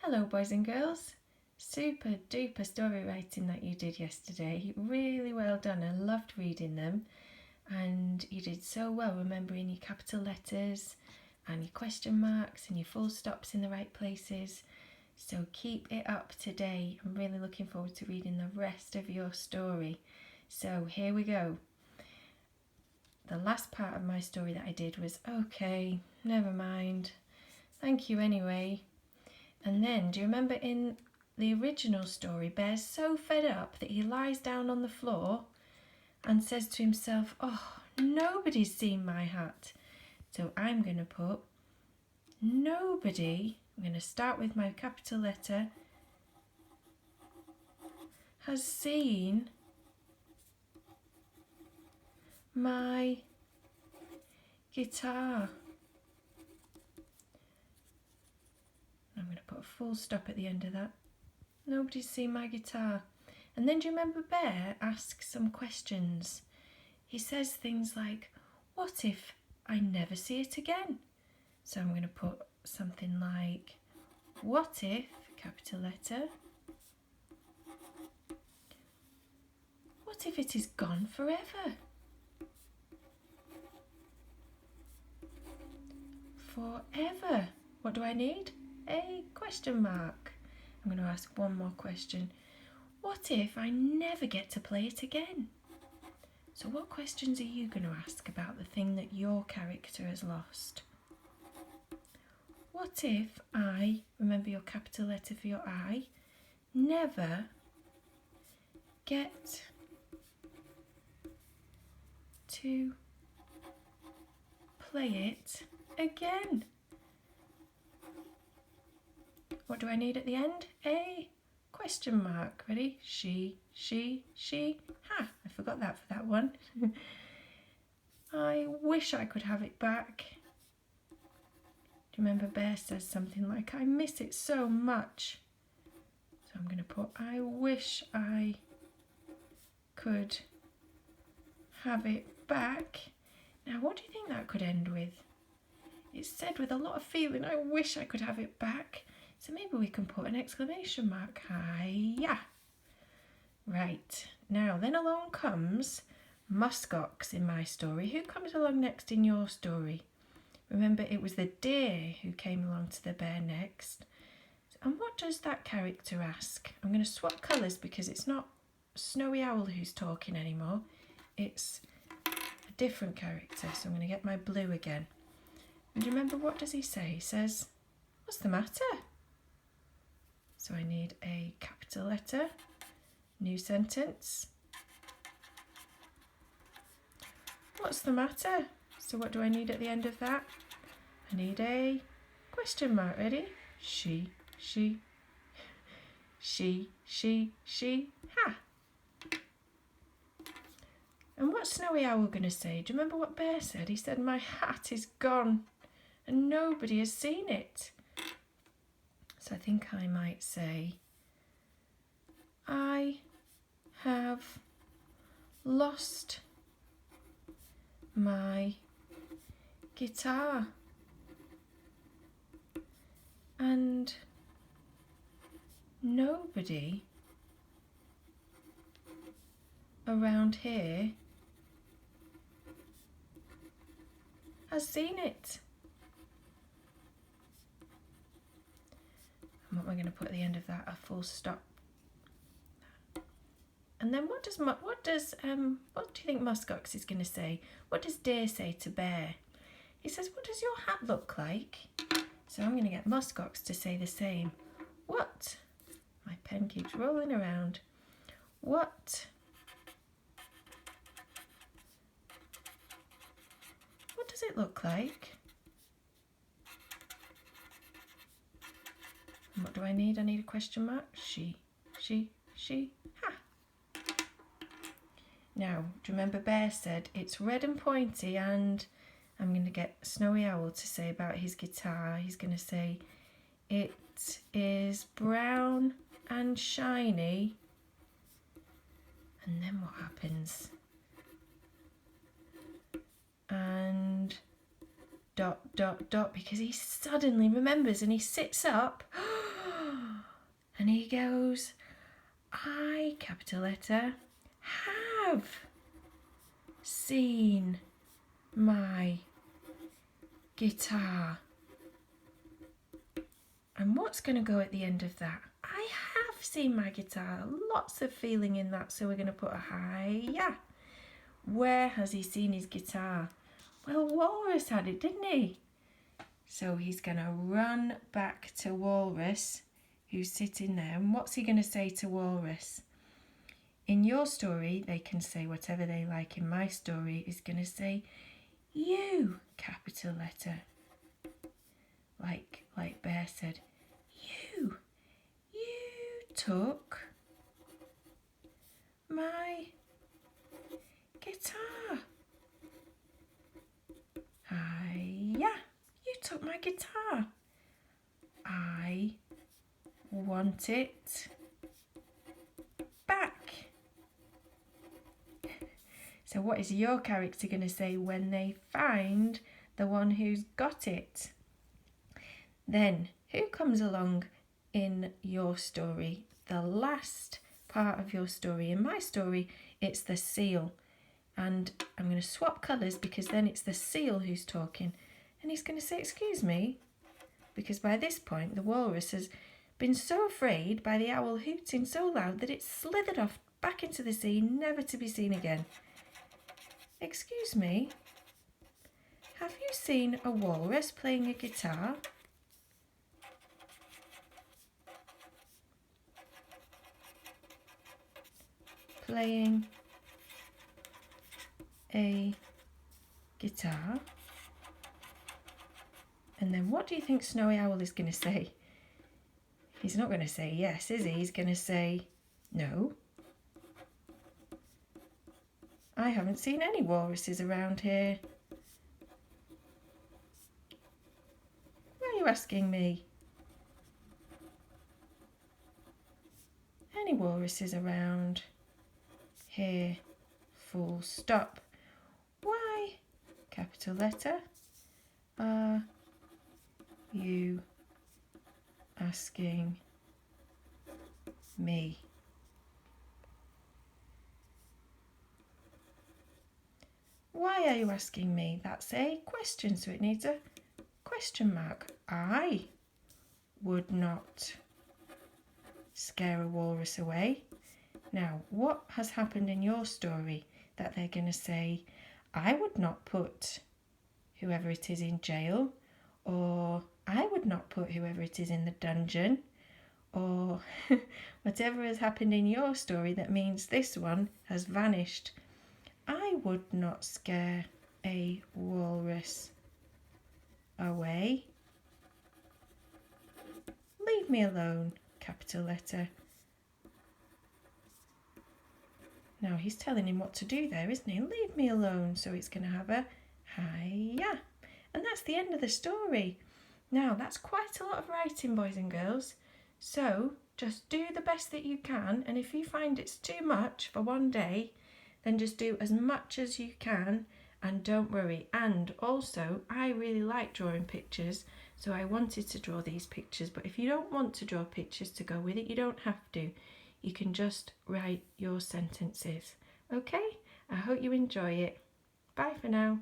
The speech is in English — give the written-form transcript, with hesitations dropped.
Hello boys and girls, super duper story writing that you did yesterday, really well done. I loved reading them and you did so well remembering your capital letters and your question marks and your full stops in the right places, so keep it up today. I'm really looking forward to reading the rest of your story. So here we go. The last part of my story that I did was okay, never mind, thank you anyway. And then, do you remember in the original story, Bear's so fed up that he lies down on the floor and says to himself, oh, nobody's seen my hat. So I'm going to put nobody, I'm going to start with my capital letter, has seen my guitar. I'm going to put a full stop at the end of that. Nobody's seen my guitar. And then do you remember Bear asks some questions? He says things like, what if I never see it again? So I'm going to put something like, what if, capital letter, what if it is gone forever? Forever. What do I need? A question mark. I'm going to ask one more question. What if I never get to play it again? So what questions are you going to ask about the thing that your character has lost? What if I, remember your capital letter for your I, never get to play it again? What do I need at the end? A question mark. Ready? She. Ha! I forgot that for that one. I wish I could have it back. Do you remember Bear says something like, I miss it so much. So I'm going to put, I wish I could have it back. Now, what do you think that could end with? It's said with a lot of feeling, I wish I could have it back. So maybe we can put an exclamation mark. Hi-ya! Right, now then along comes muskox in my story. Who comes along next in your story? Remember, it was the deer who came along to the bear next. And what does that character ask? I'm going to swap colours because it's not Snowy Owl who's talking anymore. It's a different character, so I'm going to get my blue again. And do you remember, what does he say? He says, what's the matter? So I need a capital letter, new sentence. What's the matter? So what do I need at the end of that? I need a question mark. Ready? She, ha! And what's Snowy Owl going to say? Do you remember what Bear said? He said, my hat is gone and nobody has seen it. So I think I might say, I have lost my guitar and nobody around here has seen it. And what am I going to put at the end of that? A full stop. And then what do you think muskox is going to say? What does deer say to bear? He says, what does your hat look like? So I'm going to get muskox to say the same. What? My pen keeps rolling around. What does it look like? And what do I need? I need a question mark. She, ha! Now, do you remember Bear said it's red and pointy, and I'm going to get Snowy Owl to say about his guitar. He's going to say it is brown and shiny. And then what happens? And ... because he suddenly remembers and he sits up. And he goes, I, capital letter, have seen my guitar. And what's going to go at the end of that? I have seen my guitar. Lots of feeling in that, so we're going to put a hi-ya. Where has he seen his guitar? Well, Walrus had it, didn't he? So he's going to run back to Walrus, who's sitting there. And what's he going to say to Walrus? In your story, they can say whatever they like. In my story, he's going to say, you, capital letter. Like Bear said, you took my guitar. Hi-ya, you took my guitar. I want it back. So what is your character going to say when they find the one who's got it? Then, who comes along in your story? The last part of your story. In my story, it's the seal. And I'm going to swap colours because then it's the seal who's talking. And he's going to say, excuse me, because by this point the walrus has been so afraid by the owl hooting so loud that it slithered off back into the sea, never to be seen again. Excuse me, have you seen a walrus playing a guitar? Playing a guitar? And then what do you think Snowy Owl is going to say? He's not going to say yes, is he? He's going to say no. I haven't seen any walruses around here. Why are you asking me? Any walruses around here? Full stop. Why, capital letter, are you asking me? Why are you asking me? That's a question, so it needs a question mark. I would not scare a walrus away. Now, what has happened in your story that they're going to say, I would not put whoever it is in jail, or I would not put whoever it is in the dungeon, or whatever has happened in your story that means this one has vanished. I would not scare a walrus away. Leave me alone, capital letter. Now he's telling him what to do there, isn't he? Leave me alone. So it's going to have a hi-ya. And that's the end of the story. Now that's quite a lot of writing, boys and girls. So just do the best that you can. And if you find it's too much for one day, then just do as much as you can and don't worry. And also, I really like drawing pictures, so I wanted to draw these pictures. But if you don't want to draw pictures to go with it, you don't have to. You can just write your sentences. Okay? I hope you enjoy it. Bye for now.